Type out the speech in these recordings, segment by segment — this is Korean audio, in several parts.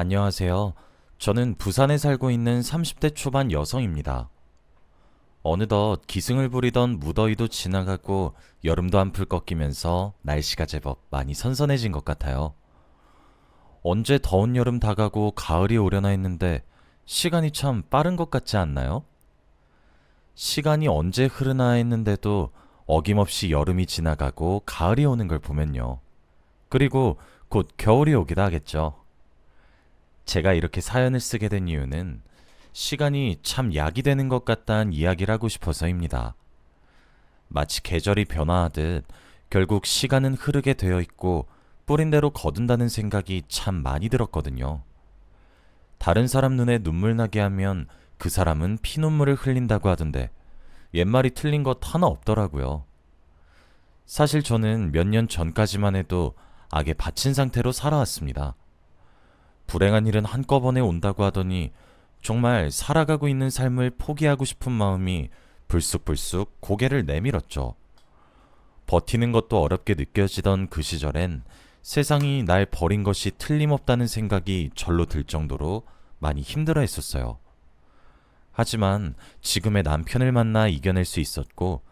안녕하세요. 저는 부산에 살고 있는 30대 초반 여성입니다. 어느덧 기승을 부리던 무더위도 지나가고 여름도 한풀 꺾이면서 날씨가 제법 많이 선선해진 것 같아요. 언제 더운 여름 다가고 가을이 오려나 했는데 시간이 참 빠른 것 같지 않나요? 시간이 언제 흐르나 했는데도 어김없이 여름이 지나가고 가을이 오는 걸 보면요. 그리고 곧 겨울이 오기도 하겠죠. 제가 이렇게 사연을 쓰게 된 이유는 시간이 참 약이 되는 것 같다는 이야기를 하고 싶어서입니다. 마치 계절이 변화하듯 결국 시간은 흐르게 되어 있고 뿌린 대로 거둔다는 생각이 참 많이 들었거든요. 다른 사람 눈에 눈물 나게 하면 그 사람은 피눈물을 흘린다고 하던데 옛말이 틀린 것 하나 없더라고요. 사실 저는 몇 년 전까지만 해도 악에 받친 상태로 살아왔습니다. 불행한 일은 한꺼번에 온다고 하더니 정말 살아가고 있는 삶을 포기하고 싶은 마음이 불쑥불쑥 고개를 내밀었죠. 버티는 것도 어렵게 느껴지던 그 시절엔 세상이 날 버린 것이 틀림없다는 생각이 절로 들 정도로 많이 힘들어 했었어요. 하지만 지금의 남편을 만나 이겨낼 수 있었고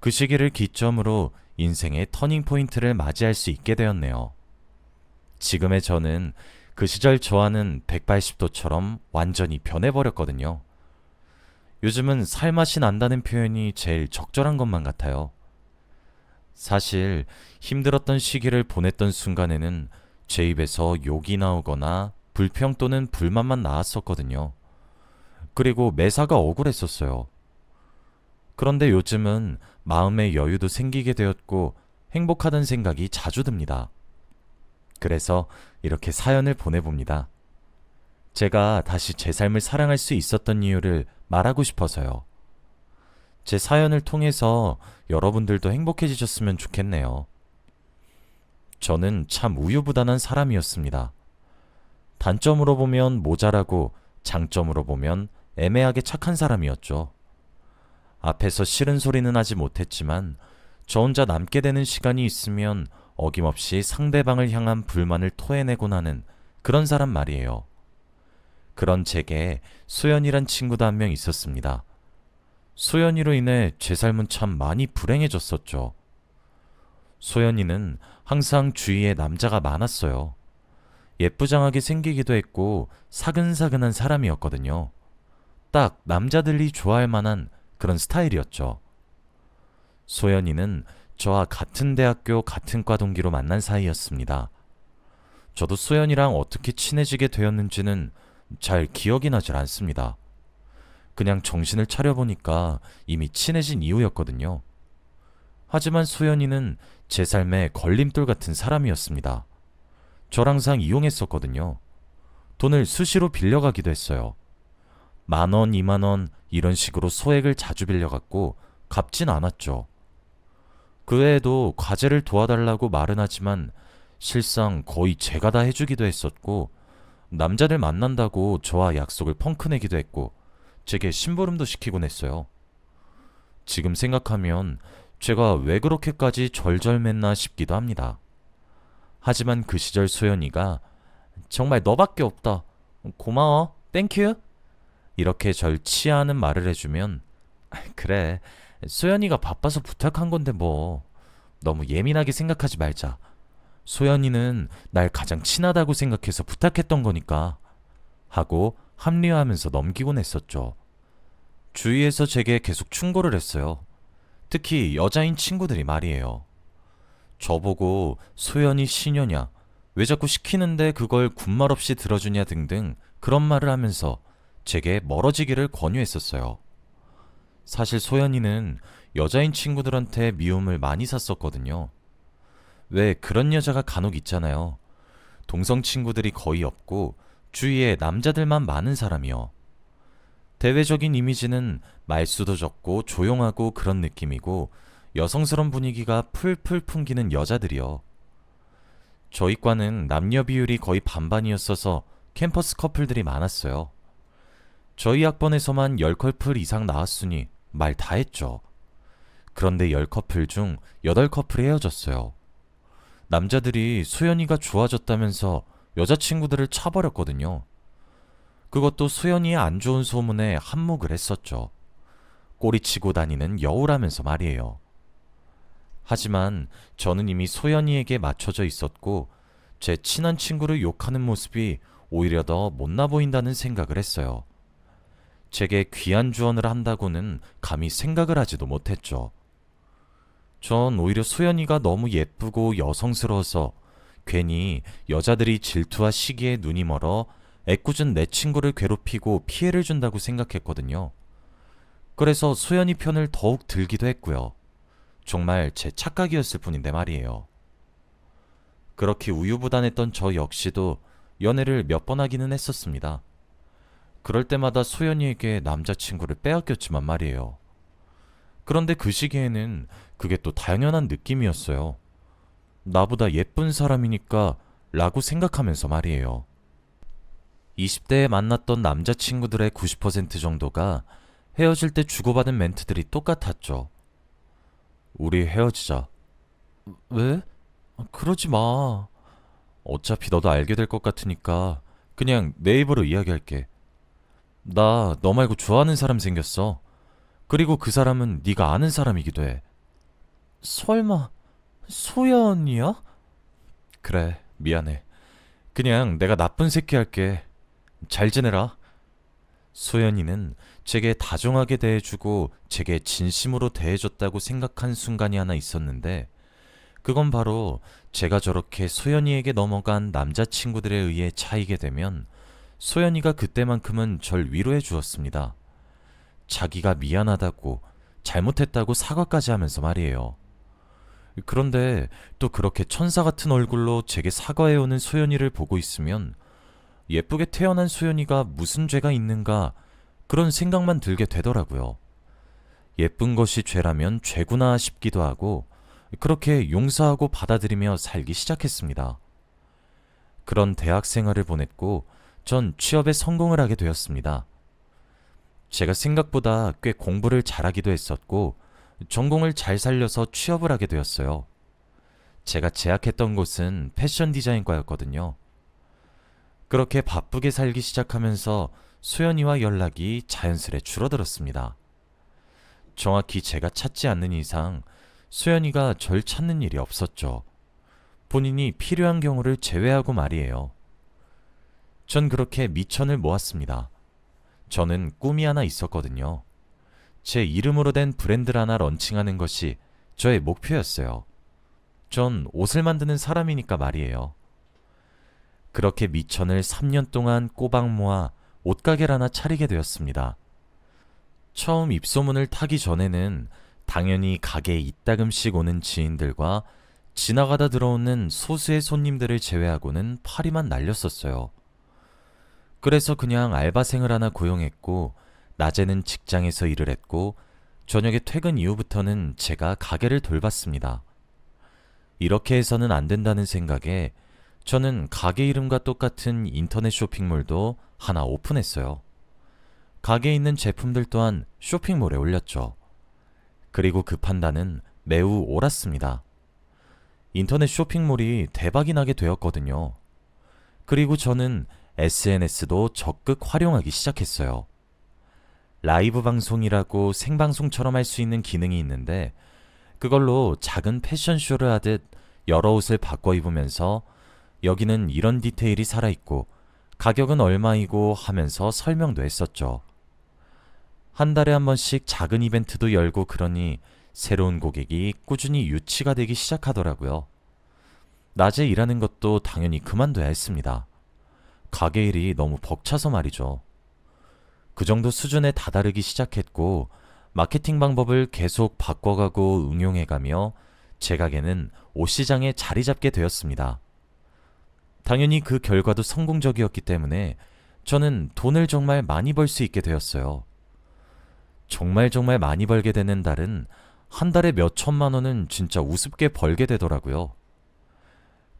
그 시기를 기점으로 인생의 터닝포인트를 맞이할 수 있게 되었네요. 지금의 저는 그 시절 저와는 180도처럼 완전히 변해버렸거든요. 요즘은 살맛이 난다는 표현이 제일 적절한 것만 같아요. 사실 힘들었던 시기를 보냈던 순간에는 제 입에서 욕이 나오거나 불평 또는 불만만 나왔었거든요. 그리고 매사가 억울했었어요. 그런데 요즘은 마음의 여유도 생기게 되었고 행복하다는 생각이 자주 듭니다. 그래서 이렇게 사연을 보내봅니다. 제가 다시 제 삶을 사랑할 수 있었던 이유를 말하고 싶어서요. 제 사연을 통해서 여러분들도 행복해지셨으면 좋겠네요. 저는 참 우유부단한 사람이었습니다. 단점으로 보면 모자라고 장점으로 보면 애매하게 착한 사람이었죠. 앞에서 싫은 소리는 하지 못했지만 저 혼자 남게 되는 시간이 있으면 어김없이 상대방을 향한 불만을 토해내곤 하는 그런 사람 말이에요. 그런 제게 소연이란 친구도 한 명 있었습니다. 소연이로 인해 제 삶은 참 많이 불행해졌었죠. 소연이는 항상 주위에 남자가 많았어요. 예쁘장하게 생기기도 했고 사근사근한 사람이었거든요. 딱 남자들이 좋아할 만한 그런 스타일이었죠. 소연이는 저와 같은 대학교 같은 과 동기로 만난 사이였습니다. 저도 소연이랑 어떻게 친해지게 되었는지는 잘 기억이 나질 않습니다. 그냥 정신을 차려보니까 이미 친해진 이후였거든요. 하지만 소연이는 제 삶의 걸림돌 같은 사람이었습니다. 저랑 항상 이용했었거든요. 돈을 수시로 빌려가기도 했어요. 10,000원, 20,000원 이런 식으로 소액을 자주 빌려갔고 갚진 않았죠. 그 외에도 과제를 도와달라고 말은 하지만 실상 거의 제가 다 해주기도 했었고 남자들 만난다고 저와 약속을 펑크내기도 했고 제게 심부름도 시키곤 했어요. 지금 생각하면 제가 왜 그렇게까지 절절맸나 싶기도 합니다. 하지만 그 시절 소연이가 정말 너밖에 없다. 고마워. 땡큐. 이렇게 절 치하하는 말을 해주면 그래. 소연이가 바빠서 부탁한 건데 뭐. 너무 예민하게 생각하지 말자. 소연이는 날 가장 친하다고 생각해서 부탁했던 거니까. 하고 합리화하면서 넘기곤 했었죠. 주위에서 제게 계속 충고를 했어요. 특히 여자인 친구들이 말이에요. 저보고 소연이 시녀냐, 왜 자꾸 시키는데 그걸 군말 없이 들어주냐 등등 그런 말을 하면서 제게 멀어지기를 권유했었어요. 사실 소연이는 여자인 친구들한테 미움을 많이 샀었거든요. 왜 그런 여자가 간혹 있잖아요. 동성 친구들이 거의 없고 주위에 남자들만 많은 사람이요. 대외적인 이미지는 말수도 적고 조용하고 그런 느낌이고 여성스러운 분위기가 풀풀 풍기는 여자들이요. 저희 과는 남녀 비율이 거의 반반이었어서 캠퍼스 커플들이 많았어요. 저희 학번에서만 10커플 이상 나왔으니 말 다 했죠. 그런데 10커플 중 8커플이 헤어졌어요. 남자들이 소연이가 좋아졌다면서 여자친구들을 차버렸거든요. 그것도 소연이의 안 좋은 소문에 한몫을 했었죠. 꼬리치고 다니는 여우라면서 말이에요. 하지만 저는 이미 소연이에게 맞춰져 있었고 제 친한 친구를 욕하는 모습이 오히려 더 못나 보인다는 생각을 했어요. 제게 귀한 주언을 한다고는 감히 생각을 하지도 못했죠. 전 오히려 소연이가 너무 예쁘고 여성스러워서 괜히 여자들이 질투와 시기에 눈이 멀어 애꿎은 내 친구를 괴롭히고 피해를 준다고 생각했거든요. 그래서 소연이 편을 더욱 들기도 했고요. 정말 제 착각이었을 뿐인데 말이에요. 그렇게 우유부단했던 저 역시도 연애를 몇 번 하기는 했었습니다. 그럴 때마다 소연이에게 남자친구를 빼앗겼지만 말이에요. 그런데 그 시기에는 그게 또 당연한 느낌이었어요. 나보다 예쁜 사람이니까 라고 생각하면서 말이에요. 20대에 만났던 남자친구들의 90% 정도가 헤어질 때 주고받은 멘트들이 똑같았죠. 우리 헤어지자. 왜? 그러지 마. 어차피 너도 알게 될 것 같으니까 그냥 내 입으로 이야기할게. 나 너 말고 좋아하는 사람 생겼어. 그리고 그 사람은 네가 아는 사람이기도 해. 설마 소연이야? 그래, 미안해. 그냥 내가 나쁜 새끼 할게. 잘 지내라. 소연이는 제게 다정하게 대해주고 제게 진심으로 대해줬다고 생각한 순간이 하나 있었는데 그건 바로 제가 저렇게 소연이에게 넘어간 남자친구들에 의해 차이게 되면 소연이가 그때만큼은 절 위로해 주었습니다. 자기가 미안하다고 잘못했다고 사과까지 하면서 말이에요. 그런데 또 그렇게 천사 같은 얼굴로 제게 사과해오는 소연이를 보고 있으면 예쁘게 태어난 소연이가 무슨 죄가 있는가 그런 생각만 들게 되더라고요. 예쁜 것이 죄라면 죄구나 싶기도 하고 그렇게 용서하고 받아들이며 살기 시작했습니다. 그런 대학 생활을 보냈고 전 취업에 성공을 하게 되었습니다. 제가 생각보다 꽤 공부를 잘하기도 했었고 전공을 잘 살려서 취업을 하게 되었어요. 제가 재학했던 곳은 패션 디자인과였거든요. 그렇게 바쁘게 살기 시작하면서 소연이와 연락이 자연스레 줄어들었습니다. 정확히 제가 찾지 않는 이상 소연이가 절 찾는 일이 없었죠. 본인이 필요한 경우를 제외하고 말이에요. 전 그렇게 미천을 모았습니다. 저는 꿈이 하나 있었거든요. 제 이름으로 된 브랜드를 하나 런칭하는 것이 저의 목표였어요. 전 옷을 만드는 사람이니까 말이에요. 그렇게 미천을 3년 동안 꼬박 모아 옷가게를 하나 차리게 되었습니다. 처음 입소문을 타기 전에는 당연히 가게에 이따금씩 오는 지인들과 지나가다 들어오는 소수의 손님들을 제외하고는 파리만 날렸었어요. 그래서 그냥 알바생을 하나 고용했고 낮에는 직장에서 일을 했고 저녁에 퇴근 이후부터는 제가 가게를 돌봤습니다. 이렇게 해서는 안 된다는 생각에 저는 가게 이름과 똑같은 인터넷 쇼핑몰도 하나 오픈했어요. 가게에 있는 제품들 또한 쇼핑몰에 올렸죠. 그리고 그 판단은 매우 옳았습니다. 인터넷 쇼핑몰이 대박이 나게 되었거든요. 그리고 저는 SNS도 적극 활용하기 시작했어요. 라이브 방송이라고 생방송처럼 할 수 있는 기능이 있는데 그걸로 작은 패션쇼를 하듯 여러 옷을 바꿔 입으면서 여기는 이런 디테일이 살아있고 가격은 얼마이고 하면서 설명도 했었죠. 한 달에 한 번씩 작은 이벤트도 열고 그러니 새로운 고객이 꾸준히 유치가 되기 시작하더라고요. 낮에 일하는 것도 당연히 그만둬야 했습니다. 가게 일이 너무 벅차서 말이죠. 그 정도 수준에 다다르기 시작했고 마케팅 방법을 계속 바꿔가고 응용해가며 제 가게는 옷 시장에 자리 잡게 되었습니다. 당연히 그 결과도 성공적이었기 때문에 저는 돈을 정말 많이 벌 수 있게 되었어요. 정말 많이 벌게 되는 달은 한 달에 몇 천만 원은 진짜 우습게 벌게 되더라고요.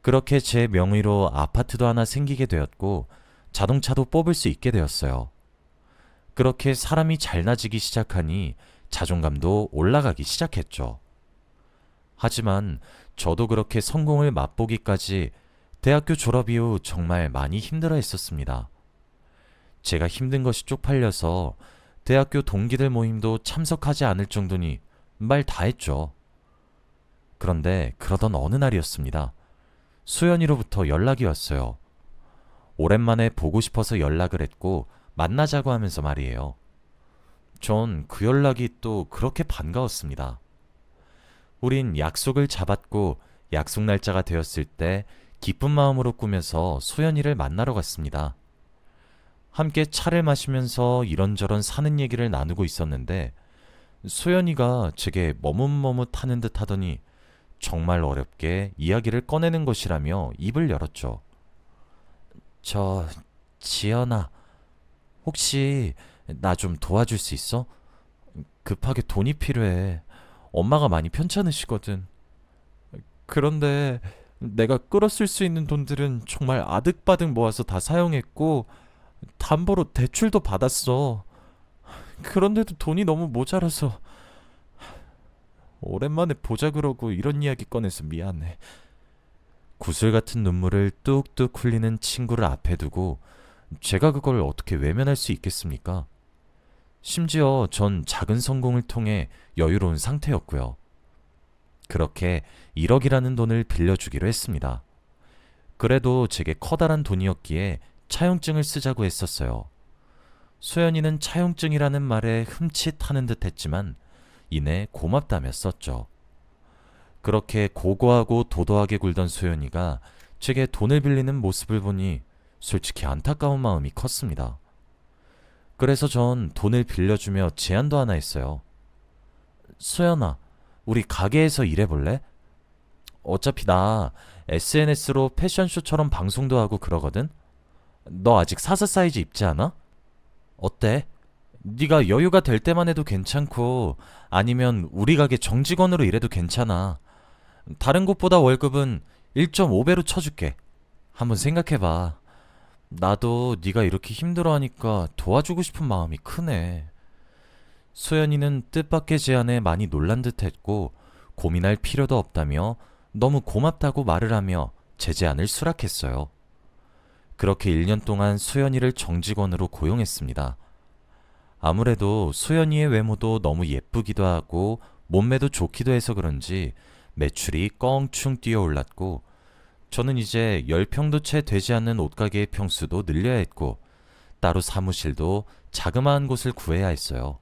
그렇게 제 명의로 아파트도 하나 생기게 되었고 자동차도 뽑을 수 있게 되었어요. 그렇게 사람이 잘나지기 시작하니 자존감도 올라가기 시작했죠. 하지만 저도 그렇게 성공을 맛보기까지 대학교 졸업 이후 정말 많이 힘들어 했었습니다. 제가 힘든 것이 쪽팔려서 대학교 동기들 모임도 참석하지 않을 정도니 말 다 했죠. 그런데 그러던 어느 날이었습니다. 수연이로부터 연락이 왔어요. 오랜만에 보고 싶어서 연락을 했고 만나자고 하면서 말이에요. 전 그 연락이 또 그렇게 반가웠습니다. 우린 약속을 잡았고 약속 날짜가 되었을 때 기쁜 마음으로 꾸며서 소연이를 만나러 갔습니다. 함께 차를 마시면서 이런저런 사는 얘기를 나누고 있었는데 소연이가 제게 머뭇머뭇하는 듯 하더니 정말 어렵게 이야기를 꺼내는 것이라며 입을 열었죠. 저, 지연아, 혹시 나 좀 도와줄 수 있어? 급하게 돈이 필요해. 엄마가 많이 편찮으시거든. 그런데 내가 끌어쓸 수 있는 돈들은 정말 아득바득 모아서 다 사용했고 담보로 대출도 받았어. 그런데도 돈이 너무 모자라서 오랜만에 보자 그러고 이런 이야기 꺼내서 미안해. 구슬 같은 눈물을 뚝뚝 흘리는 친구를 앞에 두고 제가 그걸 어떻게 외면할 수 있겠습니까? 심지어 전 작은 성공을 통해 여유로운 상태였고요. 그렇게 1억이라는 돈을 빌려주기로 했습니다. 그래도 제게 커다란 돈이었기에 차용증을 쓰자고 했었어요. 소연이는 차용증이라는 말에 흠칫하는 듯 했지만 이내 고맙다며 썼죠. 그렇게 고고하고 도도하게 굴던 소연이가 제게 돈을 빌리는 모습을 보니 솔직히 안타까운 마음이 컸습니다. 그래서 전 돈을 빌려주며 제안도 하나 했어요. 소연아, 우리 가게에서 일해볼래? 어차피 나 SNS로 패션쇼처럼 방송도 하고 그러거든? 너 아직 44 사이즈 입지 않아? 어때? 네가 여유가 될 때만 해도 괜찮고 아니면 우리 가게 정직원으로 일해도 괜찮아. 다른 곳보다 월급은 1.5배로 쳐줄게. 한번 생각해봐. 나도 네가 이렇게 힘들어하니까 도와주고 싶은 마음이 크네. 소연이는 뜻밖의 제안에 많이 놀란 듯했고 고민할 필요도 없다며 너무 고맙다고 말을 하며 제 제안을 수락했어요. 그렇게 1년 동안 소연이를 정직원으로 고용했습니다. 아무래도 소연이의 외모도 너무 예쁘기도 하고 몸매도 좋기도 해서 그런지 매출이 껑충 뛰어올랐고 저는 이제 10평도 채 되지 않는 옷가게의 평수도 늘려야 했고 따로 사무실도 자그마한 곳을 구해야 했어요.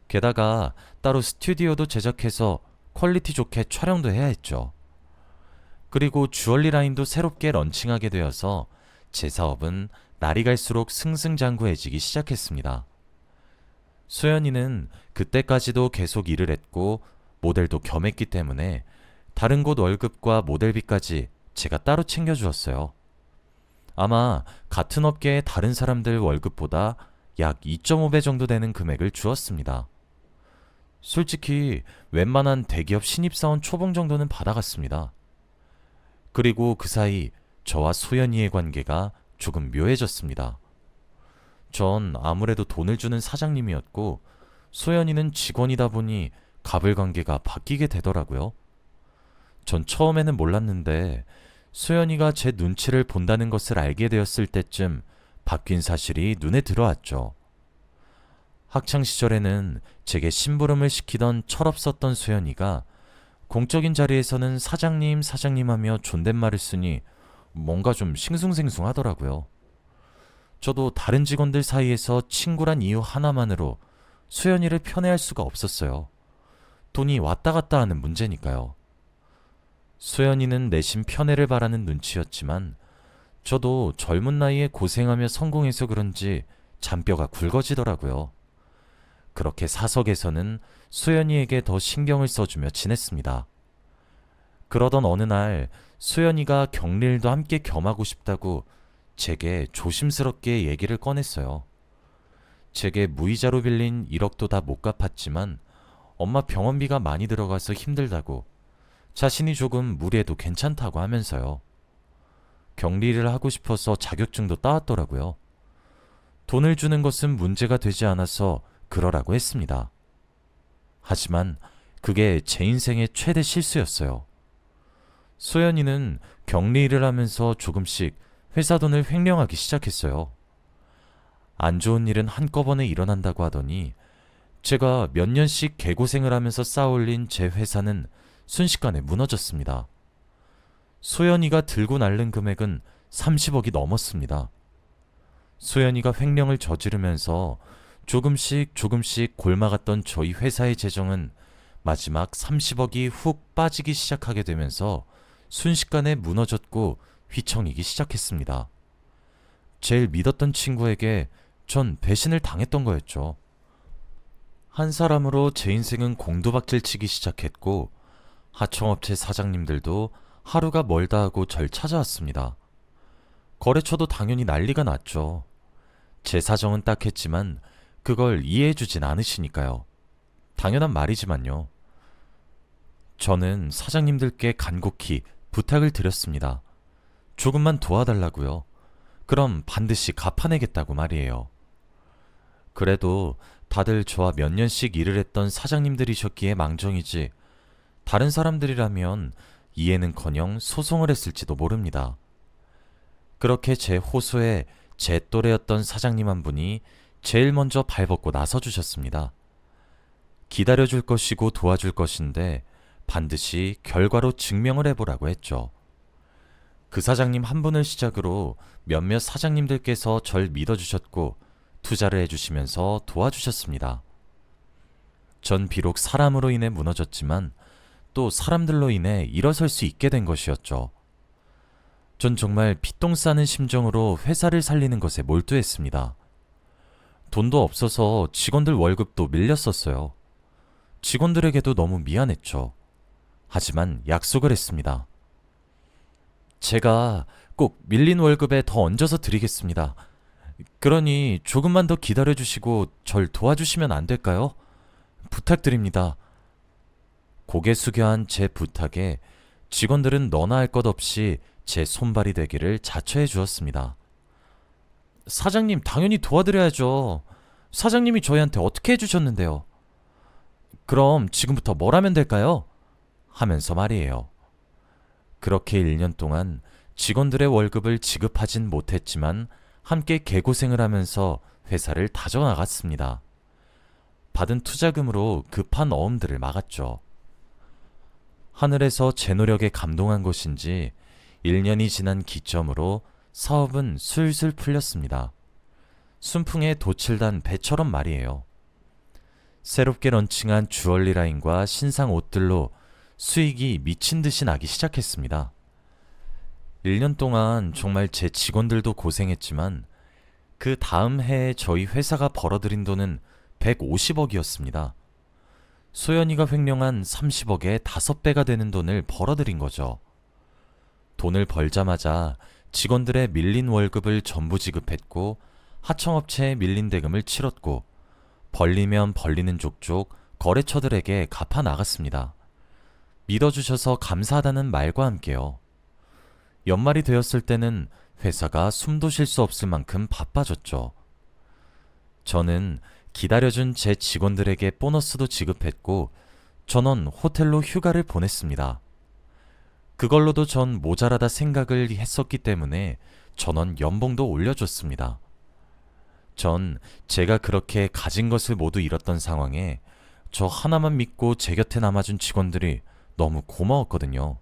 게다가 따로 스튜디오도 제작해서 퀄리티 좋게 촬영도 해야 했죠. 그리고 주얼리 라인도 새롭게 런칭하게 되어서 제 사업은 날이 갈수록 승승장구해지기 시작했습니다. 소연이는 그때까지도 계속 일을 했고 모델도 겸했기 때문에 다른 곳 월급과 모델비까지 제가 따로 챙겨주었어요. 아마 같은 업계의 다른 사람들 월급보다 약 2.5배 정도 되는 금액을 주었습니다. 솔직히 웬만한 대기업 신입사원 초봉 정도는 받아갔습니다. 그리고 그 사이 저와 소연이의 관계가 조금 묘해졌습니다. 전 아무래도 돈을 주는 사장님이었고 소연이는 직원이다 보니 갑을 관계가 바뀌게 되더라고요. 전 처음에는 몰랐는데 소연이가 제 눈치를 본다는 것을 알게 되었을 때쯤 바뀐 사실이 눈에 들어왔죠. 학창시절에는 제게 심부름을 시키던 철없었던 소연이가 공적인 자리에서는 사장님, 사장님 하며 존댓말을 쓰니 뭔가 좀 싱숭생숭하더라고요. 저도 다른 직원들 사이에서 친구란 이유 하나만으로 소연이를 편애할 수가 없었어요. 돈이 왔다 갔다 하는 문제니까요. 소연이는 내심 편애를 바라는 눈치였지만 저도 젊은 나이에 고생하며 성공해서 그런지 잔뼈가 굵어지더라고요. 그렇게 사석에서는 소연이에게 더 신경을 써주며 지냈습니다. 그러던 어느 날 소연이가 격리일도 함께 겸하고 싶다고 제게 조심스럽게 얘기를 꺼냈어요. 제게 무이자로 빌린 1억도 다 못 갚았지만 엄마 병원비가 많이 들어가서 힘들다고 자신이 조금 무리해도 괜찮다고 하면서요. 격리를 하고 싶어서 자격증도 따왔더라고요. 돈을 주는 것은 문제가 되지 않아서 그러라고 했습니다. 하지만 그게 제 인생의 최대 실수였어요. 소연이는 격리 일을 하면서 조금씩 회사 돈을 횡령하기 시작했어요. 안 좋은 일은 한꺼번에 일어난다고 하더니 제가 몇 년씩 개고생을 하면서 쌓아올린 제 회사는 순식간에 무너졌습니다. 소연이가 들고 날른 금액은 30억이 넘었습니다. 소연이가 횡령을 저지르면서 조금씩 골마갔던 저희 회사의 재정은 마지막 30억이 훅 빠지기 시작하게 되면서 순식간에 무너졌고 휘청이기 시작했습니다. 제일 믿었던 친구에게 전 배신을 당했던 거였죠. 한 사람으로 제 인생은 공도박질 치기 시작했고 하청업체 사장님들도 하루가 멀다 하고 절 찾아왔습니다. 거래처도 당연히 난리가 났죠. 제 사정은 딱했지만 그걸 이해해주진 않으시니까요. 당연한 말이지만요. 저는 사장님들께 간곡히 부탁을 드렸습니다. 조금만 도와달라고요. 그럼 반드시 갚아내겠다고 말이에요. 그래도 다들 저와 몇 년씩 일을 했던 사장님들이셨기에 망정이지 다른 사람들이라면 이해는커녕 소송을 했을지도 모릅니다. 그렇게 제 호소에 제 또래였던 사장님 한 분이 제일 먼저 발벗고 나서주셨습니다. 기다려줄 것이고 도와줄 것인데 반드시 결과로 증명을 해보라고 했죠. 그 사장님 한 분을 시작으로 몇몇 사장님들께서 절 믿어주셨고 투자를 해주시면서 도와주셨습니다. 전 비록 사람으로 인해 무너졌지만 또 사람들로 인해 일어설 수 있게 된 것이었죠. 전 정말 피똥 싸는 심정으로 회사를 살리는 것에 몰두했습니다. 돈도 없어서 직원들 월급도 밀렸었어요. 직원들에게도 너무 미안했죠. 하지만 약속을 했습니다. 제가 꼭 밀린 월급에 더 얹어서 드리겠습니다. 그러니 조금만 더 기다려주시고 절 도와주시면 안 될까요? 부탁드립니다. 고개 숙여 한 제 부탁에 직원들은 너나 할 것 없이 제 손발이 되기를 자처해 주었습니다. 사장님, 당연히 도와드려야죠. 사장님이 저희한테 어떻게 해주셨는데요? 그럼 지금부터 뭘 하면 될까요? 하면서 말이에요. 그렇게 1년 동안 직원들의 월급을 지급하진 못했지만 함께 개고생을 하면서 회사를 다져나갔습니다. 받은 투자금으로 급한 어음들을 막았죠. 하늘에서 제 노력에 감동한 것인지 1년이 지난 기점으로 사업은 술술 풀렸습니다. 순풍에 돛을 배처럼 말이에요. 새롭게 런칭한 주얼리 라인과 신상 옷들로 수익이 미친 듯이 나기 시작했습니다. 1년 동안 정말 제 직원들도 고생했지만 그 다음 해에 저희 회사가 벌어들인 돈은 150억이었습니다. 소연이가 횡령한 30억의 5배가 되는 돈을 벌어들인 거죠. 돈을 벌자마자 직원들의 밀린 월급을 전부 지급했고 하청업체에 밀린 대금을 치렀고 벌리면 벌리는 족족 거래처들에게 갚아 나갔습니다. 믿어주셔서 감사하다는 말과 함께요. 연말이 되었을 때는 회사가 숨도 쉴 수 없을 만큼 바빠졌죠. 저는 기다려준 제 직원들에게 보너스도 지급했고 전원 호텔로 휴가를 보냈습니다. 그걸로도 전 모자라다 생각을 했었기 때문에 전원 연봉도 올려줬습니다. 전 제가 그렇게 가진 것을 모두 잃었던 상황에 저 하나만 믿고 제 곁에 남아준 직원들이 너무 고마웠거든요.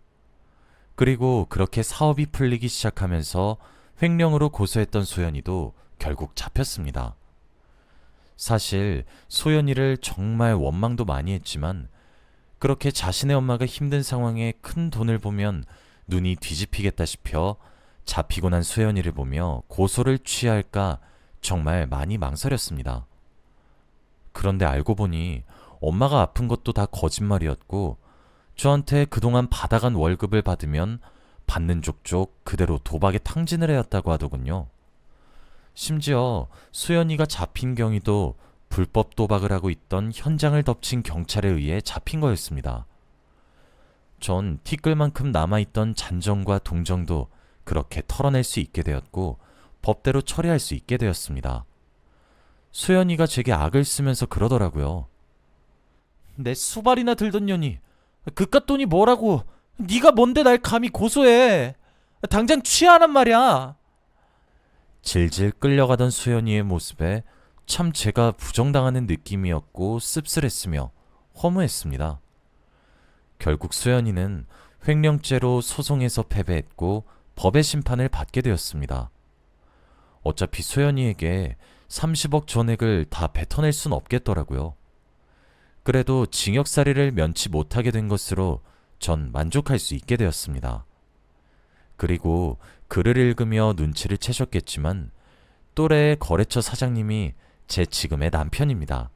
그리고 그렇게 사업이 풀리기 시작하면서 횡령으로 고소했던 소연이도 결국 잡혔습니다. 사실 소연이를 정말 원망도 많이 했지만 그렇게 자신의 엄마가 힘든 상황에 큰 돈을 보면 눈이 뒤집히겠다 싶어 잡히고 난 소연이를 보며 고소를 취할까 정말 많이 망설였습니다. 그런데 알고 보니 엄마가 아픈 것도 다 거짓말이었고 저한테 그동안 받아간 월급을 받으면 받는 족족 그대로 도박에 탕진을 해왔다고 하더군요. 심지어 수연이가 잡힌 경위도 불법 도박을 하고 있던 현장을 덮친 경찰에 의해 잡힌 거였습니다. 전 티끌만큼 남아있던 잔정과 동정도 그렇게 털어낼 수 있게 되었고 법대로 처리할 수 있게 되었습니다. 수연이가 제게 악을 쓰면서 그러더라고요. 내 수발이나 들던 년이 그깟 돈이 뭐라고 네가 뭔데 날 감히 고소해. 당장 취하란 말이야. 질질 끌려가던 수연이의 모습에 참 제가 부정당하는 느낌이었고 씁쓸했으며 허무했습니다. 결국 수연이는 횡령죄로 소송에서 패배했고 법의 심판을 받게 되었습니다. 어차피 수연이에게 30억 전액을 다 뱉어낼 순 없겠더라고요. 그래도 징역살이를 면치 못하게 된 것으로 전 만족할 수 있게 되었습니다. 그리고 글을 읽으며 눈치를 채셨겠지만 또래의 거래처 사장님이 제 지금의 남편입니다.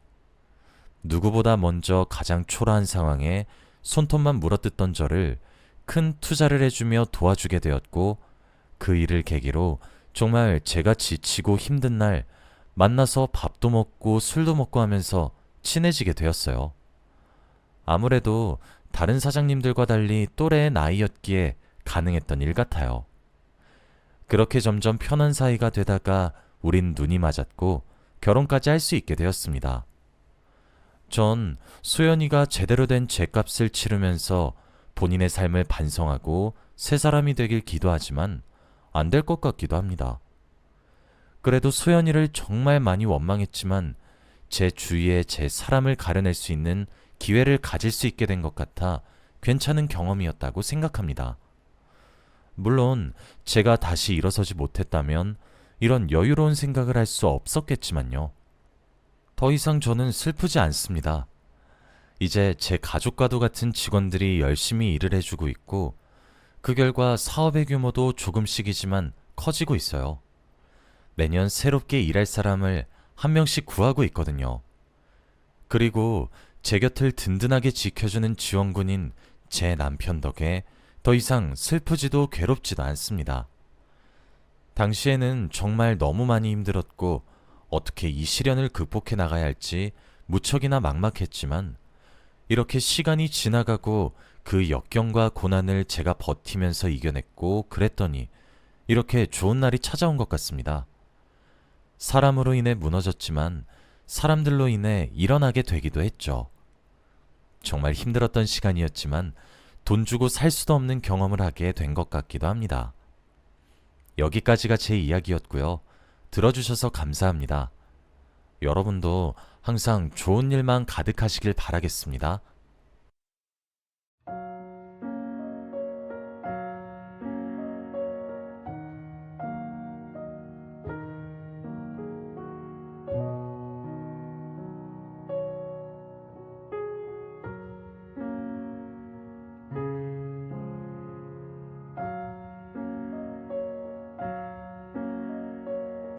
누구보다 먼저 가장 초라한 상황에 손톱만 물어뜯던 저를 큰 투자를 해주며 도와주게 되었고 그 일을 계기로 정말 제가 지치고 힘든 날 만나서 밥도 먹고 술도 먹고 하면서 친해지게 되었어요. 아무래도 다른 사장님들과 달리 또래의 나이였기에 가능했던 일 같아요. 그렇게 점점 편한 사이가 되다가 우린 눈이 맞았고 결혼까지 할 수 있게 되었습니다. 전 수연이가 제대로 된 죗값을 치르면서 본인의 삶을 반성하고 새 사람이 되길 기도하지만 안 될 것 같기도 합니다. 그래도 수연이를 정말 많이 원망했지만 제 주위에 제 사람을 가려낼 수 있는 기회를 가질 수 있게 된 것 같아 괜찮은 경험이었다고 생각합니다. 물론 제가 다시 일어서지 못했다면 이런 여유로운 생각을 할 수 없었겠지만요. 더 이상 저는 슬프지 않습니다. 이제 제 가족과도 같은 직원들이 열심히 일을 해주고 있고 그 결과 사업의 규모도 조금씩이지만 커지고 있어요. 매년 새롭게 일할 사람을 한 명씩 구하고 있거든요. 그리고 제 곁을 든든하게 지켜주는 지원군인 제 남편 덕에 더 이상 슬프지도 괴롭지도 않습니다. 당시에는 정말 너무 많이 힘들었고 어떻게 이 시련을 극복해 나가야 할지 무척이나 막막했지만 이렇게 시간이 지나가고 그 역경과 고난을 제가 버티면서 이겨냈고 그랬더니 이렇게 좋은 날이 찾아온 것 같습니다. 사람으로 인해 무너졌지만 사람들로 인해 일어나게 되기도 했죠. 정말 힘들었던 시간이었지만 돈 주고 살 수도 없는 경험을 하게 된 것 같기도 합니다. 여기까지가 제 이야기였고요. 들어주셔서 감사합니다. 여러분도 항상 좋은 일만 가득하시길 바라겠습니다.